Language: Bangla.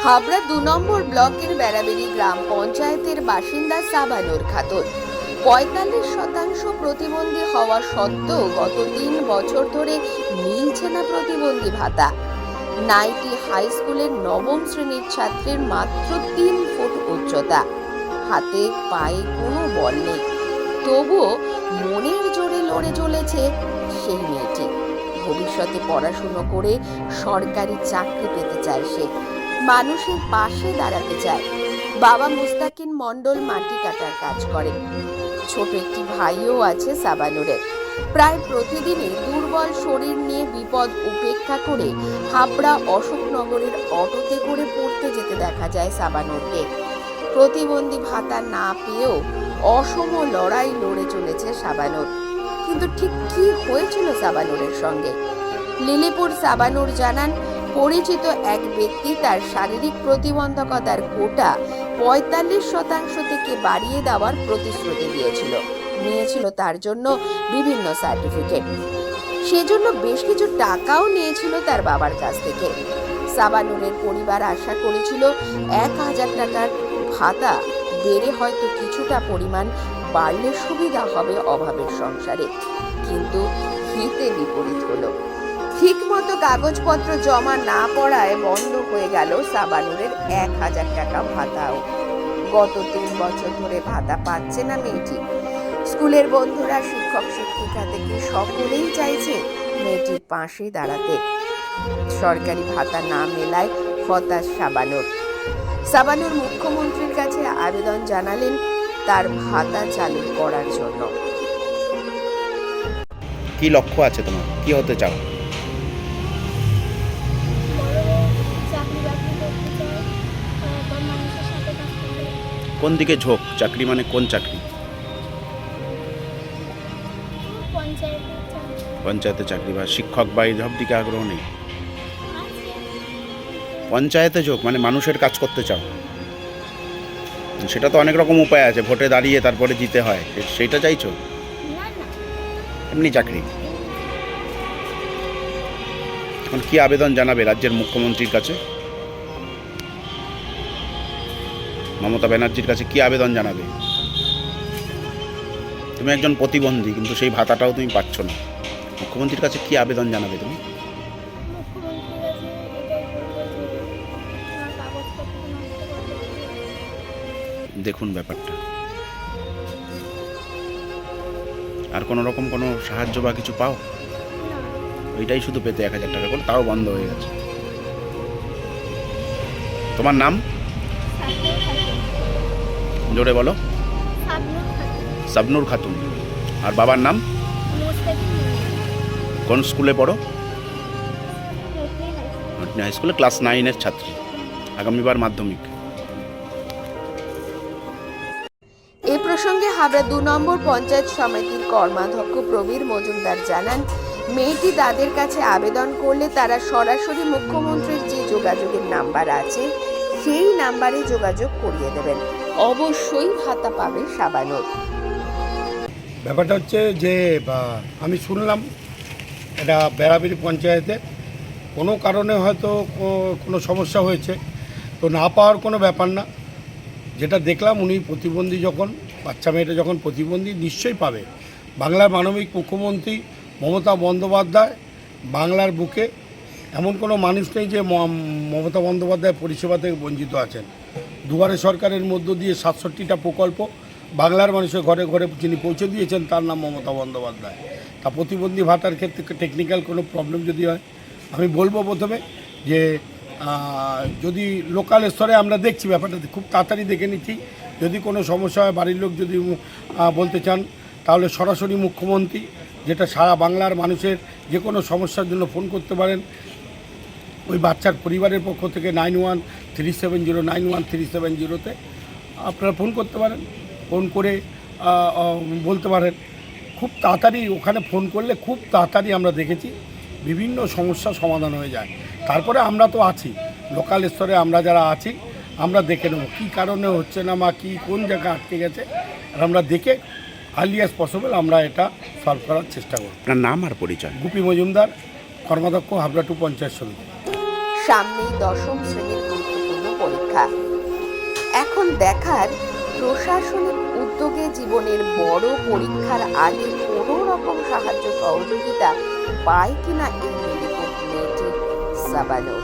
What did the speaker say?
হাবড়া ২ নম্বর ব্লকের বেড়াবেড়ি গ্রাম পঞ্চায়েতের বাসিন্দা সাবানুর খাতুন ৪৫% প্রতিবন্ধী হওয়া সত্ত্বেও গত ৩ বছর ধরে মিলছে না প্রতিবন্ধী ভাতা। নাইটি হাই স্কুলের নবম শ্রেণীর ছাত্রের মাত্র ৩ ফুট উচ্চতা, হাতে পায়ে কোনো বল নেই, তবুও মনের জোরে লড়ে চলেছে সেই মেয়েটি। ভবিষ্যতে পড়াশুনো করে সরকারি চাকরি পেতে চায় সে, মানুষের পাশে দাঁড়াতে চায়। বাবা মুস্তাকিন মণ্ডল মাটি কাটার কাজ করে। ছোট একটি ভাইও আছে সাবানুরের। প্রায় প্রতিদিনই দুর্বল শরীর নিয়ে বিপদ উপেক্ষা করে হাবড়া অশোকনগরের অটোতে করে পড়তে যেতে দেখা যায় সাবানুরকে। প্রতিবন্ধী ভাতা না পেয়েও অসম লড়াই লড়ে চলেছে সাবানুর। কিন্তু ঠিক কি হয়েছিল সাবানুরের সঙ্গে? লিলিপুর সাবানুর জানান, পরিচিত এক ব্যক্তি তার শারীরিক প্রতিবন্ধকতার কোটা ৪৫% থেকে বাড়িয়ে দেওয়ার প্রতিশ্রুতি দিয়েছিল, নিয়েছিল তার জন্য বিভিন্ন সার্টিফিকেট, সেজন্য বেশ কিছু টাকাও নিয়েছিল তার বাবার কাছ থেকে। সাবানুরের পরিবার আশা করেছিল ১,০০০ টাকার ভাতা বেড়ে হয়তো কিছুটা পরিমাণ বাড়লে সুবিধা হবে অভাবের সংসারে, কিন্তু হিতে বিপরীত হলো। ঠিকমতো কাগজপত্র জমা না পড়ায় বন্ধ হয়ে গেল সাবানুরের ১,০০০ টাকা ভাতাও। গত ৩ বছর ধরে ভাতা পাচ্ছে না মেয়েটি। স্কুলের বন্ধুরা, শিক্ষক শিক্ষিকা থেকে সকলেই চাইছে মেয়েটির পাশে দাঁড়াতে। সরকারি ভাতা না মেলায় হতাশ সাবানুর। সাবানুর মুখ্যমন্ত্রীর কাছে আবেদন জানালেন তার ভাতা চালু করার জন্য। কি লক্ষ্য আছে তোমার? কি হতে চাও? কোন দিকে ঝোঁক? চাকরি মানে কোন চাকরি? পঞ্চায়েতে চাকরি বা শিক্ষক বা এই সব দিকে আগ্রহ নেই? পঞ্চায়েতে ঝোঁক মানে মানুষের কাজ করতে চাও? সেটা তো অনেক রকম উপায় আছে, ভোটে দাঁড়িয়ে তারপরে জিতে হয়, সেইটা চাইছো? এমনি চাকরি। এখন কি আবেদন জানাবে রাজ্যের মুখ্যমন্ত্রীর কাছে? মমতা ব্যানার্জির কাছে কি আবেদন জানাবে? তুমি একজন প্রতিবন্ধী, কিন্তু সেই ভাতাটাও তুমি পাচ্ছ না। মুখ্যমন্ত্রীর কাছে কি আবেদন জানাবে তুমি? দেখুন ব্যাপারটা, আর কোনো রকম কোনো সাহায্য বা কিছু পাও? ওইটাই শুধু পেতে ১,০০০ টাকা করে, তাও বন্ধ হয়ে গেছে। তোমার নাম? জোরে বলো। সাবনুর খাতুন। আর বাবার নাম? কোন স্কুলে পড়ো? হাই স্কুলে ক্লাস 9-এর ছাত্রী, আগামীবার মাধ্যমিক। এ প্রসঙ্গে হাবড়া ২ নম্বর পঞ্চায়েত সমিতির কর্মাধ্যক্ষ প্রবীর মজুমদার জানান, মেয়েটি তাদের কাছে আবেদন করলে তারা সরাসরি মুখ্যমন্ত্রীর যে যোগাযোগের নাম্বার আছে সেই নাম্বারে যোগাযোগ করিয়ে দেবেন। অবশ্যই ভাতা পাবে সাবানুর। ব্যাপারটা হচ্ছে যে আমি শুনলাম এটা বেড়াবেড়ি পঞ্চায়েতে কোনো কারণে হয়তো কোনো সমস্যা হয়েছে, তো না পাওয়ার কোনো ব্যাপার না। যেটা দেখলাম, উনি প্রতিবন্ধী, যখন বাচ্চা মেয়েটা যখন প্রতিবন্ধী নিশ্চয়ই পাবে। বাংলার মানবিক মুখ্যমন্ত্রী মমতা বন্দ্যোপাধ্যায়, বাংলার বুকে এমন কোনো মানুষ নেই যে মমতা বন্দ্যোপাধ্যায় পরিষেবা থেকে বঞ্চিত আছেন। দুয়ারে সরকারের মধ্য দিয়ে ৬৭টা প্রকল্প বাংলার মানুষের ঘরে ঘরে যিনি পৌঁছে দিয়েছেন তার নাম মমতা বন্দ্যোপাধ্যায়। তা প্রতিবন্ধী ভাতার ক্ষেত্রে টেকনিক্যাল কোনো প্রবলেম যদি হয়, আমি বলবো প্রথমে যে যদি লোকাল স্তরে আমরা দেখছি ব্যাপারটা খুব তাড়াতাড়ি দেখে নিচ্ছি। যদি কোনো সমস্যা হয়, বাড়ির লোক যদি বলতে চান, তাহলে সরাসরি মুখ্যমন্ত্রী, যেটা সারা বাংলার মানুষের যে কোনো সমস্যার জন্য ফোন করতে পারেন। ওই বাচ্চার পরিবারের পক্ষ থেকে 9137091370-তে আপনারা ফোন করতে পারেন। ফোন করে বলতে পারেন, খুব তাড়াতাড়ি ওখানে ফোন করলে খুব তাড়াতাড়ি আমরা দেখেছি বিভিন্ন সমস্যার সমাধান হয়ে যায়। তারপরে আমরা তো আছি লোকাল স্তরে, আমরা যারা আছি আমরা দেখে নেব কী কারণে হচ্ছে না বা কী কোন জায়গায় আটকে গেছে, আর আমরা দেখে আর্লি অ্যাজ পসিবল আমরা এটা সলভ করার চেষ্টা করব। আপনার নাম আর পরিচয়? গুপি মজুমদার, কর্মাধ্যক্ষ, হাবড়া 2 পঞ্চায়েত সমিতি। সামনেই ১০ম শ্রেণীর গুরুত্বপূর্ণ গুরুত্বপূর্ণ পরীক্ষা। এখন দেখার প্রশাসনিক উদ্যোগে জীবনের বড় পরীক্ষার আগে কোনো রকম সাহায্য সহযোগিতা পায় কিনা এই লিলিপুট মেয়েটি সাবানুর।